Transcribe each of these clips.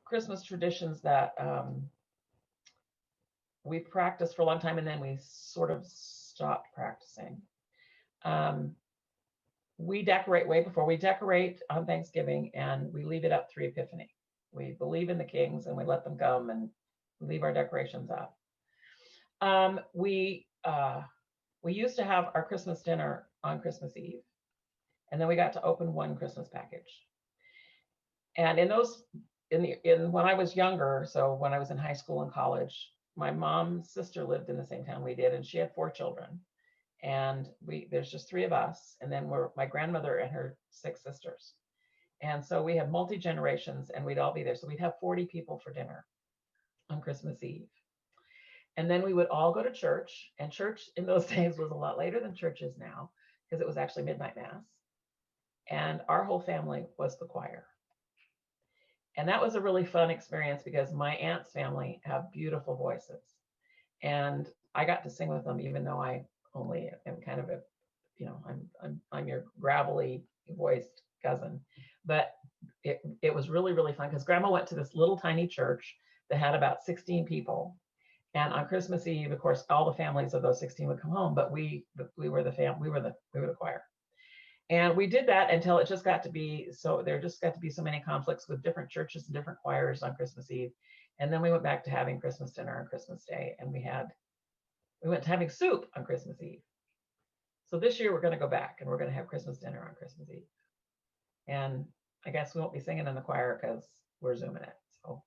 Christmas traditions that we practiced for a long time, and then we sort of stopped practicing. We decorate way before. We decorate on Thanksgiving, and we leave it up through Epiphany. We believe in the kings, and we let them come, and we leave our decorations up. We used to have our Christmas dinner on Christmas Eve, and then we got to open one Christmas package. And when I was younger, so when I was in high school and college, my mom's sister lived in the same town we did, and she had 4 children. And there's just 3 of us, and then my grandmother and her 6 sisters. And so we have multi-generations, and we'd all be there. So we'd have 40 people for dinner on Christmas Eve. And then we would all go to church, and church in those days was a lot later than church is now, because it was actually midnight mass. And our whole family was the choir. And that was a really fun experience because my aunt's family have beautiful voices. And I got to sing with them, even though I only am kind of I'm your gravelly voiced cousin. But it was really, really fun because Grandma went to this little tiny church that had about 16 people. And on Christmas Eve, of course, all the families of those 16 would come home, but we were the choir. And we did that until it just got to be so many conflicts with different churches and different choirs on Christmas Eve. And then we went back to having Christmas dinner on Christmas Day, and we went to having soup on Christmas Eve. So this year we're going to go back and we're going to have Christmas dinner on Christmas Eve. And I guess we won't be singing in the choir because we're Zooming it. So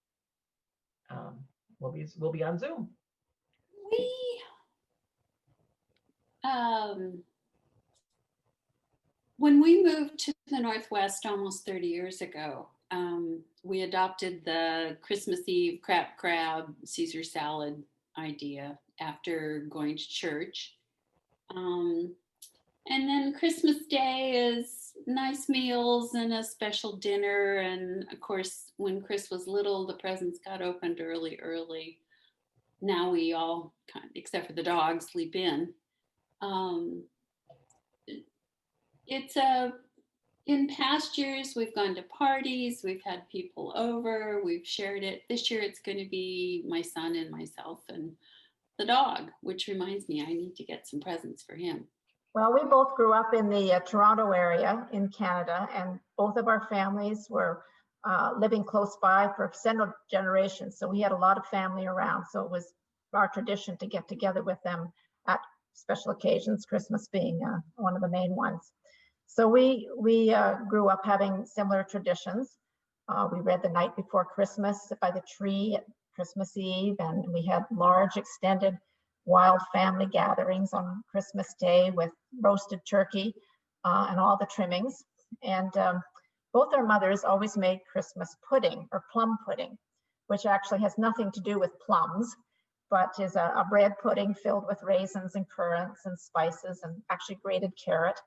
we'll be on Zoom. When we moved to the Northwest almost 30 years ago, we adopted the Christmas Eve crab, Caesar salad idea after going to church. And then Christmas Day is nice meals and a special dinner. And of course, when Chris was little, the presents got opened early. Now we all, except for the dogs, sleep in. In past years, we've gone to parties, we've had people over, we've shared it. This year, it's going to be my son and myself and the dog, which reminds me, I need to get some presents for him. Well, we both grew up in the Toronto area in Canada, and both of our families were living close by for several generations. So we had a lot of family around. So it was our tradition to get together with them at special occasions, Christmas being one of the main ones. So we grew up having similar traditions. We read the night before Christmas by the tree at Christmas Eve, and we had large extended wild family gatherings on Christmas Day with roasted turkey and all the trimmings. And both our mothers always made Christmas pudding or plum pudding, which actually has nothing to do with plums, but is a bread pudding filled with raisins and currants and spices and actually grated carrot.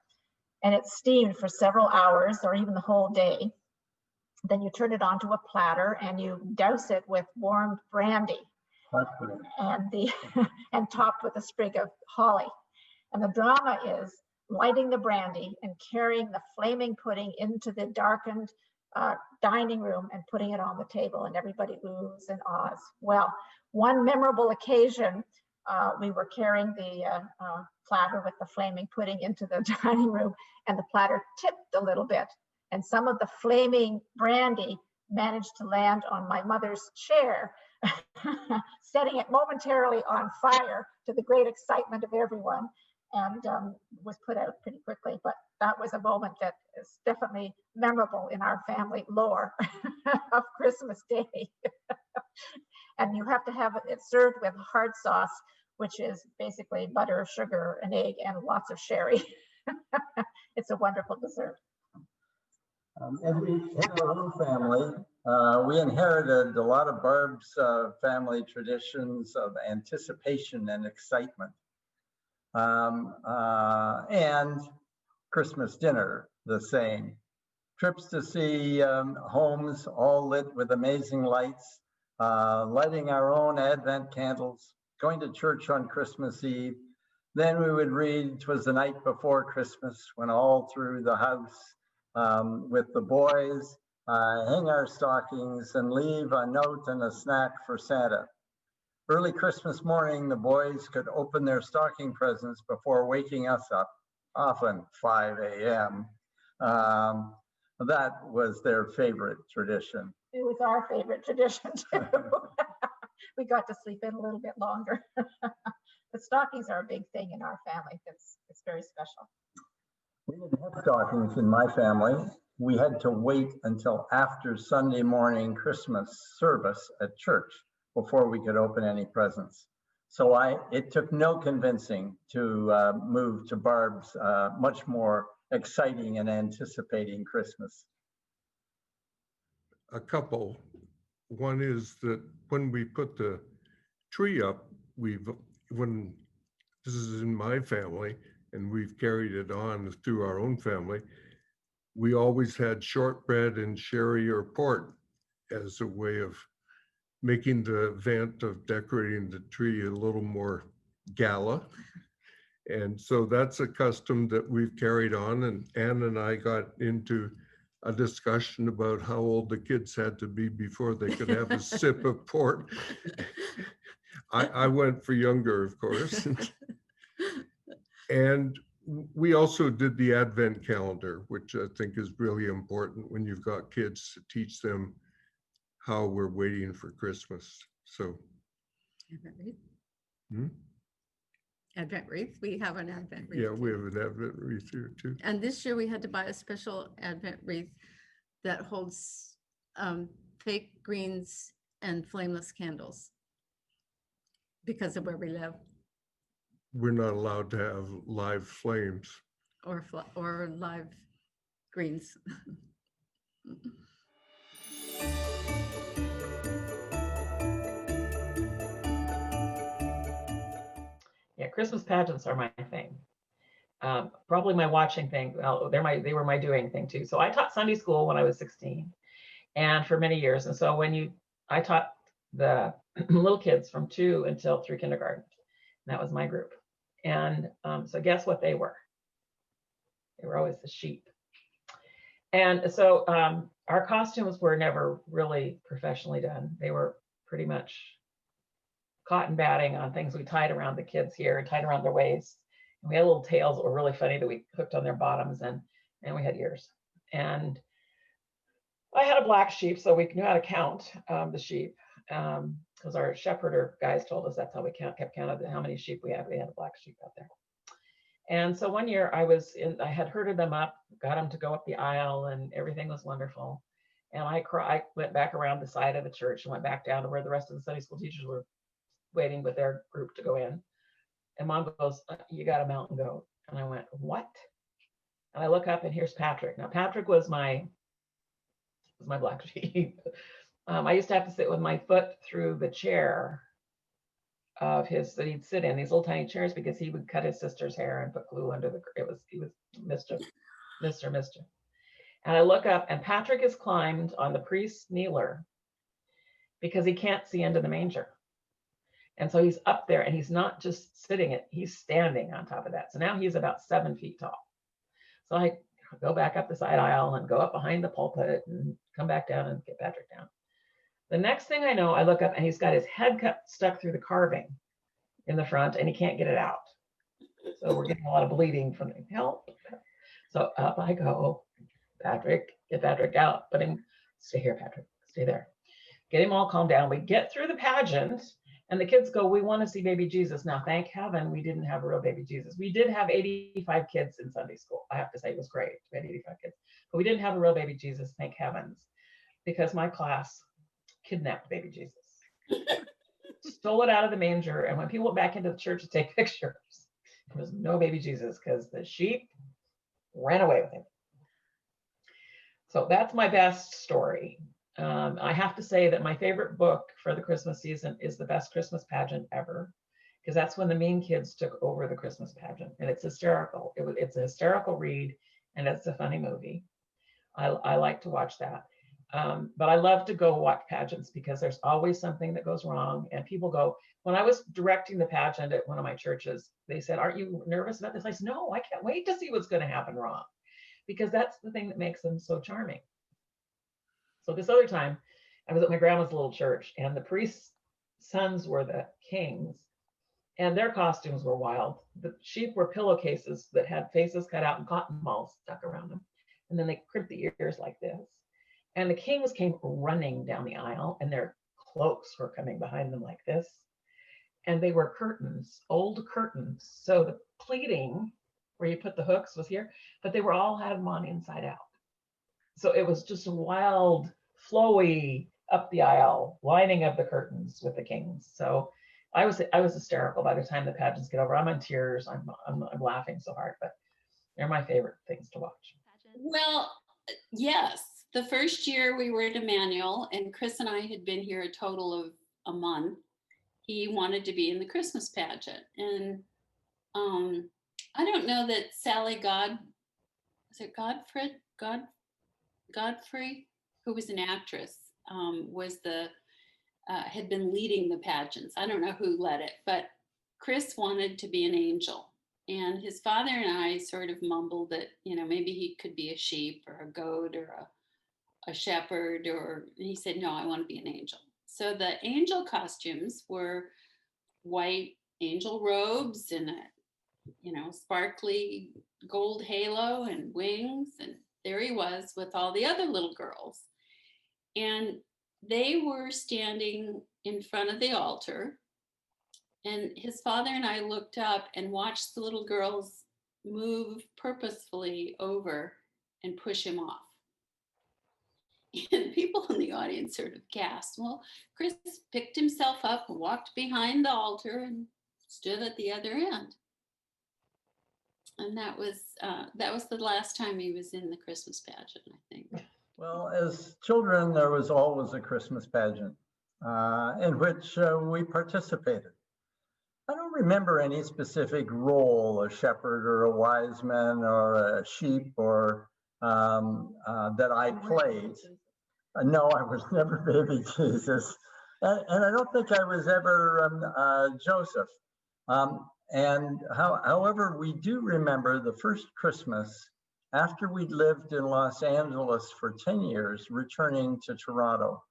And it's steamed for several hours or even the whole day. Then you turn it onto a platter and you douse it with warmed brandy and topped with a sprig of holly. And the drama is lighting the brandy and carrying the flaming pudding into the darkened dining room and putting it on the table, and everybody oohs and ahs. Well, one memorable occasion, we were carrying the platter with the flaming pudding into the dining room, and the platter tipped a little bit, and some of the flaming brandy managed to land on my mother's chair, setting it momentarily on fire to the great excitement of everyone, and was put out pretty quickly. But that was a moment that is definitely memorable in our family lore of Christmas Day. And you have to have it served with hard sauce, which is basically butter, sugar, an egg, and lots of sherry. It's a wonderful dessert. In our own family, we inherited a lot of Barb's family traditions of anticipation and excitement. And Christmas dinner, the same. Trips to see homes all lit with amazing lights, lighting our own Advent candles, going to church on Christmas Eve. Then we would read, 'twas the night before Christmas, when all through the house with the boys, hang our stockings, and leave a note and a snack for Santa. Early Christmas morning, the boys could open their stocking presents before waking us up, often 5 a.m. That was their favorite tradition. It was our favorite tradition too. We got to sleep in a little bit longer. The stockings are a big thing in our family. It's very special. We didn't have stockings in my family. We had to wait until after Sunday morning Christmas service at church before we could open any presents. So it took no convincing to move to Barb's much more exciting and anticipating Christmas. A couple. One is that when we put the tree up, when this is in my family, and we've carried it on through our own family, we always had shortbread and sherry or port as a way of making the event of decorating the tree a little more gala. And so that's a custom that we've carried on. And Anne and I got into a discussion about how old the kids had to be before they could have a sip of port. I went for younger, of course. And we also did the Advent calendar, which I think is really important when you've got kids, to teach them how we're waiting for Christmas. So. Advent wreath. Hmm? Advent wreath. We have an Advent wreath. Yeah, we have an Advent wreath here too. And this year we had to buy a special Advent wreath that holds fake greens and flameless candles because of where we live, We're not allowed to have live flames. or live greens. Yeah, Christmas pageants are my thing. Probably my watching thing. Well, they were my doing thing too. So I taught Sunday school when I was 16, and for many years. And so I taught the little kids from 2 until through kindergarten. And that was my group. And so guess what they were? They were always the sheep. And so our costumes were never really professionally done. They were pretty much cotton batting on things we tied around the kids here and tied around their waists. And we had little tails that were really funny that we hooked on their bottoms, and we had ears. And I had a black sheep, so we knew how to count the sheep, because our shepherder guys told us that's how we kept count of how many sheep we had. We had a black sheep out there. And so one year I had herded them up, got them to go up the aisle, and everything was wonderful. And I went back around the side of the church and went back down to where the rest of the Sunday school teachers were waiting with their group to go in. And Mom goes, "You got a mountain goat." And I went, "What?" And I look up and here's Patrick. Now Patrick was my black sheep. I used to have to sit with my foot through the chair of his that he'd sit in, these little tiny chairs, because he would cut his sister's hair and put glue under he was Mr. And I look up and Patrick has climbed on the priest's kneeler because he can't see into the manger. And so he's up there, and he's not just sitting he's standing on top of that. So now he's about 7 feet tall. So I go back up the side aisle and go up behind the pulpit and come back down and get Patrick down. The next thing I know, I look up and he's got his head stuck through the carving in the front, and he can't get it out. So we're getting a lot of bleeding from him. Help. So up I go. Patrick, get Patrick out. Put him, stay here, Patrick, stay there. Get him all calmed down. We get through the pageant, and the kids go, "We want to see baby Jesus." Now, thank heaven we didn't have a real baby Jesus. We did have 85 kids in Sunday school. I have to say it was great. We had 85 kids. But we didn't have a real baby Jesus, thank heavens, because my class kidnapped baby Jesus, stole it out of the manger. And when people went back into the church to take pictures, there was no baby Jesus because the sheep ran away with him. So that's my best story. I have to say that my favorite book for the Christmas season is The Best Christmas Pageant Ever, because that's when the mean kids took over the Christmas pageant, and it's hysterical. It's a hysterical read, and it's a funny movie. I like to watch that. But I love to go watch pageants because there's always something that goes wrong. And people go, when I was directing the pageant at one of my churches, they said, "Aren't you nervous about this?" I said, "No, I can't wait to see what's going to happen wrong," because that's the thing that makes them so charming. So this other time, I was at my grandma's little church, and the priest's sons were the kings, and their costumes were wild. The sheep were pillowcases that had faces cut out and cotton balls stuck around them, and then they crimped the ears like this. And the kings came running down the aisle, and their cloaks were coming behind them like this. And they were curtains, old curtains. So the pleating where you put the hooks was here, but they were all had them on inside out. So it was just a wild, flowy up the aisle, lining of the curtains with the kings. So I was hysterical by the time the pageants get over. I'm in tears. I'm laughing so hard, but they're my favorite things to watch. Well, yes. The first year we were at Emmanuel, and Chris and I had been here a total of a month. He wanted to be in the Christmas pageant, and I don't know that Sally Godfrey, who was an actress, had been leading the pageants. I don't know who led it, but Chris wanted to be an angel, and his father and I sort of mumbled that, maybe he could be a sheep or a goat or a shepherd, and he said, no, I want to be an angel. So the angel costumes were white angel robes and a sparkly gold halo and wings, and there he was with all the other little girls, and they were standing in front of the altar, and his father and I looked up and watched the little girls move purposefully over and push him off. And people in the audience sort of gasped. Well, Chris picked himself up and walked behind the altar and stood at the other end. And that was the last time he was in the Christmas pageant, I think. Well, as children, there was always a Christmas pageant in which we participated. I don't remember any specific role, a shepherd or a wise man or a sheep or that I played. No, I was never baby Jesus. And I don't think I was ever Joseph. However, we do remember the first Christmas after we'd lived in Los Angeles for 10 years, returning to Toronto.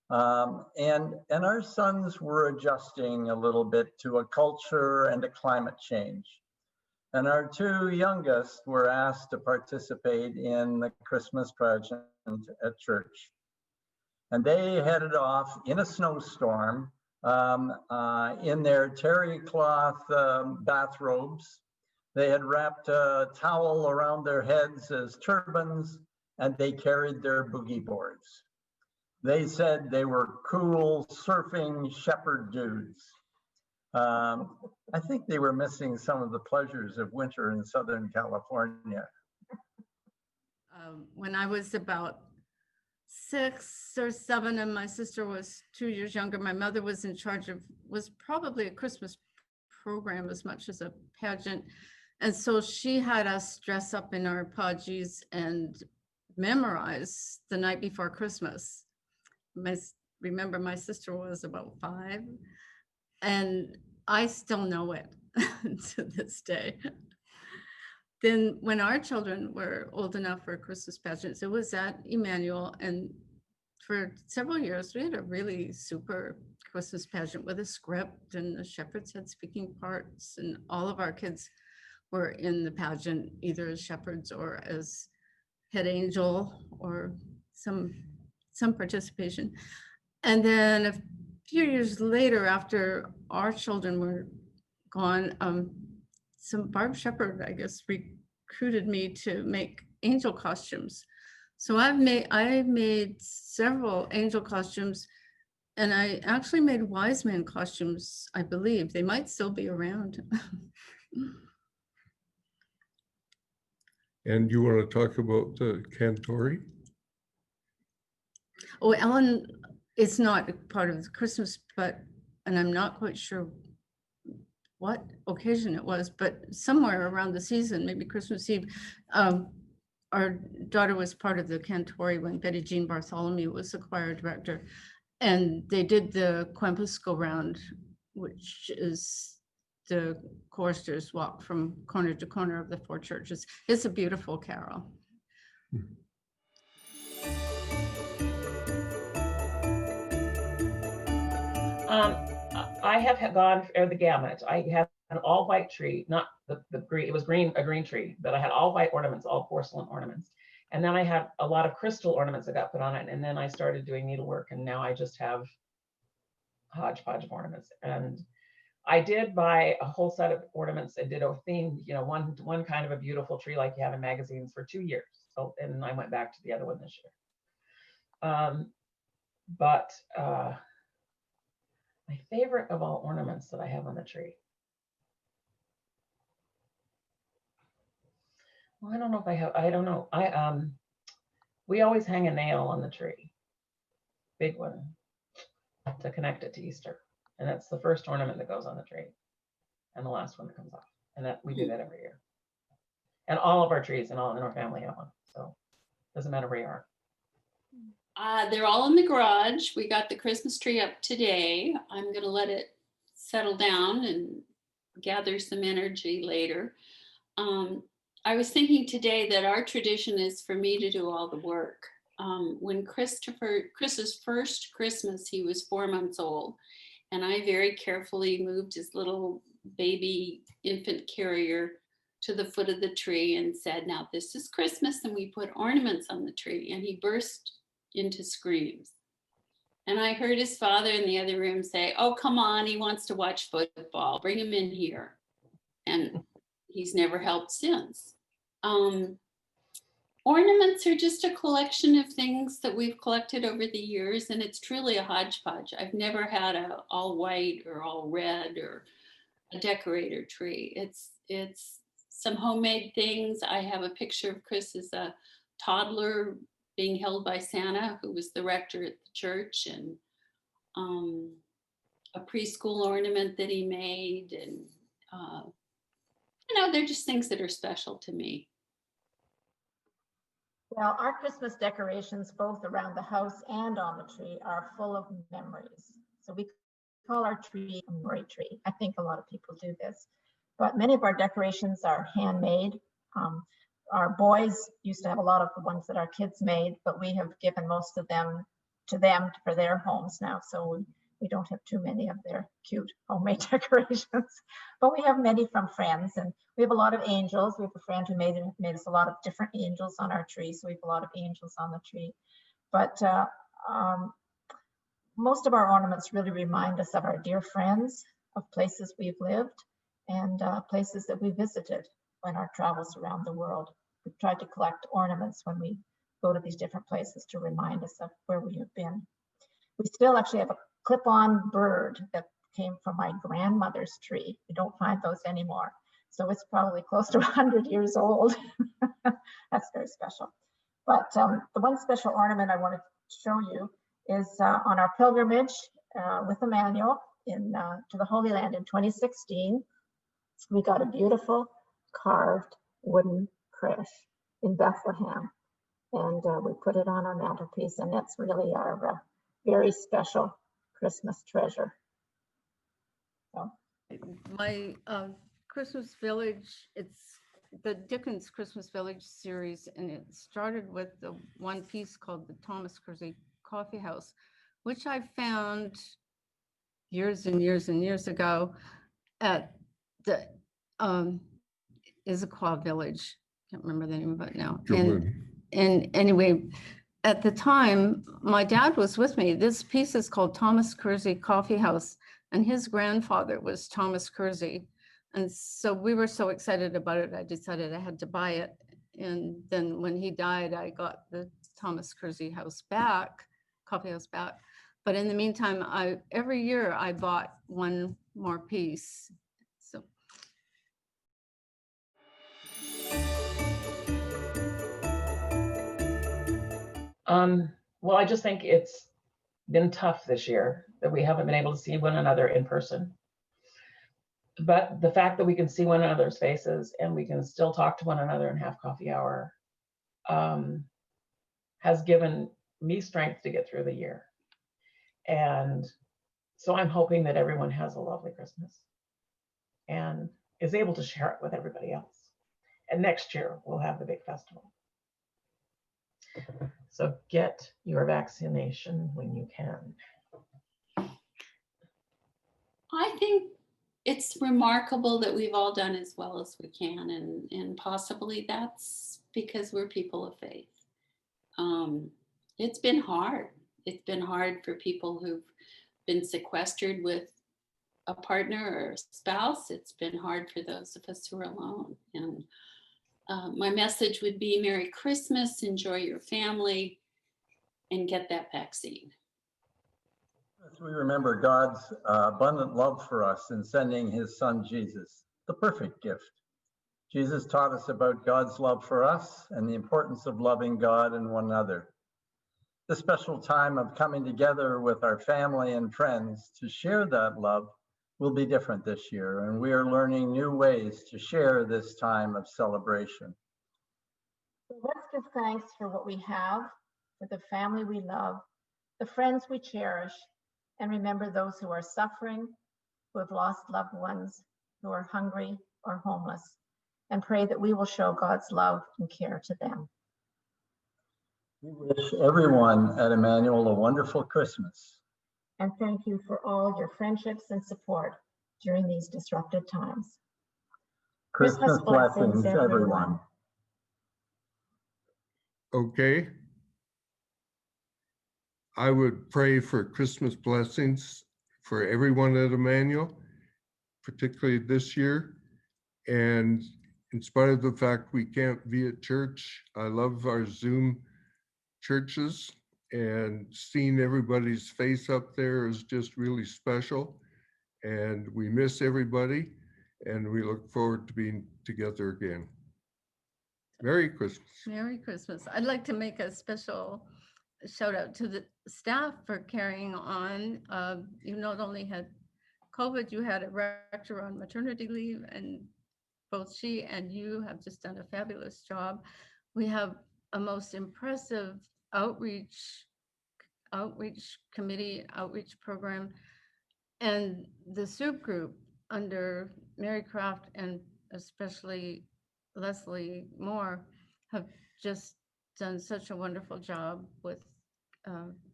And our sons were adjusting a little bit to a culture and a climate change. And our two youngest were asked to participate in the Christmas pageant at church. And they headed off in a snowstorm in their terry cloth bathrobes. They had wrapped a towel around their heads as turbans, and they carried their boogie boards. They said they were cool surfing shepherd dudes. I think they were missing some of the pleasures of winter in Southern California. When I was about 6 or 7 and my sister was 2 years younger, my mother was in charge of, was probably a Christmas program as much as a pageant. And so she had us dress up in our podgies and memorize the night before Christmas. Remember, my sister was about 5, and I still know it to this day. Then when our children were old enough for Christmas pageants, it was at Emmanuel, and for several years we had a really super Christmas pageant with a script, and the shepherds had speaking parts, and all of our kids were in the pageant either as shepherds or as head angel or some participation. And then a few years later, after our children were gone, some Barb Shepherd, I guess, recruited me to make angel costumes. So I made several angel costumes, and I actually made wise man costumes, I believe. They might still be around. And you want to talk about the Cantori? Oh, Ellen, it's not part of the Christmas, and I'm not quite sure what occasion it was, but somewhere around the season, maybe Christmas Eve, our daughter was part of the Cantori when Betty Jean Bartholomew was the choir director. And they did the Krampus go round, which is the choristers walk from corner to corner of the 4 churches. It's a beautiful carol. Hmm. I have gone for the gamut. I had an all white tree, not the green, it was green, a green tree, but I had all white ornaments, all porcelain ornaments. And then I had a lot of crystal ornaments that got put on it. And then I started doing needlework, and now I just have hodgepodge of ornaments. And I did buy a whole set of ornaments and did a theme, you know, one kind of a beautiful tree like you have in magazines for 2 years. So, and I went back to the other one this year. But my favorite of all ornaments that I have on the tree. Well, I don't know if I have, I don't know. We always hang a nail on the tree, big one, to connect it to Easter. And that's the first ornament that goes on the tree and the last one that comes off. And that we do that every year. And all of our trees and all in our family have one. So it doesn't matter where you are. They're all in the garage. We got the Christmas tree up today. I'm going to let it settle down and gather some energy later. I was thinking today that our tradition is for me to do all the work. When Chris's first Christmas, he was 4 months old, and I very carefully moved his little baby infant carrier to the foot of the tree and said, "Now this is Christmas," and we put ornaments on the tree, and he burst into screams. And I heard his father in the other room say, "Oh, come on, he wants to watch football. Bring him in here." And he's never helped since. Ornaments are just a collection of things that we've collected over the years, and it's truly a hodgepodge. I've never had a all white or all red or a decorator tree. It's some homemade things. I have a picture of Chris as a toddler being held by Santa, who was the rector at the church, and a preschool ornament that he made. And, they're just things that are special to me. Well, our Christmas decorations, both around the house and on the tree, are full of memories. So we call our tree a memory tree. I think a lot of people do this, but many of our decorations are handmade. Our boys used to have a lot of the ones that our kids made, but we have given most of them to them for their homes now. So we don't have too many of their cute homemade decorations, but we have many from friends, and we have a lot of angels. We have a friend who made us a lot of different angels on our tree. So we have a lot of angels on the tree, but most of our ornaments really remind us of our dear friends, of places we've lived, and places that we visited on our travels around the world. We've tried to collect ornaments when we go to these different places to remind us of where we have been. We still actually have a clip-on bird that came from my grandmother's tree. We don't find those anymore. So it's probably close to 100 years old. That's very special. But the one special ornament I wanted to show you is on our pilgrimage with Emmanuel to the Holy Land in 2016. We got a beautiful carved wooden creche in Bethlehem, and we put it on our mantelpiece, and that's really our very special Christmas treasure. So. My Christmas Village, it's the Dickens Christmas Village series, and it started with the one piece called the Thomas Kersey Coffee House, which I found years and years and years ago at the Issaquah Village. Can't remember the name of it now. And anyway, at the time, my dad was with me. This piece is called Thomas Kersey Coffee House, and his grandfather was Thomas Kersey. And so we were so excited about it, I decided I had to buy it. And then when he died, I got the Thomas Kersey house back, coffee house back. But in the meantime, every year I bought one more piece. So. Well, I just think it's been tough this year that we haven't been able to see one another in person. But the fact that we can see one another's faces and we can still talk to one another and have coffee hour has given me strength to get through the year. And so I'm hoping that everyone has a lovely Christmas and is able to share it with everybody else. And next year we'll have the big festival. So get your vaccination when you can. think it's remarkable that we've all done as well as we can, and possibly that's because we're people of faith. It's been hard. It's been hard for people who've been sequestered with a partner or a spouse. It's been hard for those of us who are alone. And my message would be Merry Christmas, enjoy your family, and get that vaccine. As we remember God's abundant love for us in sending his son Jesus, the perfect gift. Jesus taught us about God's love for us and the importance of loving God and one another. The special time of coming together with our family and friends to share that love will be different this year, and we are learning new ways to share this time of celebration. So let's give thanks for what we have, for the family we love, the friends we cherish, and remember those who are suffering, who have lost loved ones, who are hungry or homeless, and pray that we will show God's love and care to them. We wish everyone at Emmanuel a wonderful Christmas. And thank you for all your friendships and support during these disrupted times. Christmas blessings, everyone. Okay. I would pray for Christmas blessings for everyone at Emmanuel, particularly this year. And in spite of the fact we can't be at church, I love our Zoom churches, and seeing everybody's face up there is just really special. And we miss everybody, and we look forward to being together again. Merry Christmas. Merry Christmas. I'd like to make a special shout out to the staff for carrying on. You not only had COVID, you had a rector on maternity leave, and both she and you have just done a fabulous job. We have a most impressive outreach committee, outreach program, and the soup group under Mary Craft and especially Leslie Moore have just done such a wonderful job with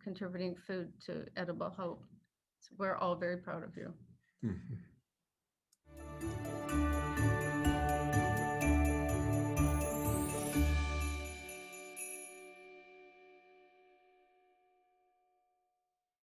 contributing food to Edible Hope. So we're all very proud of you. Mhm.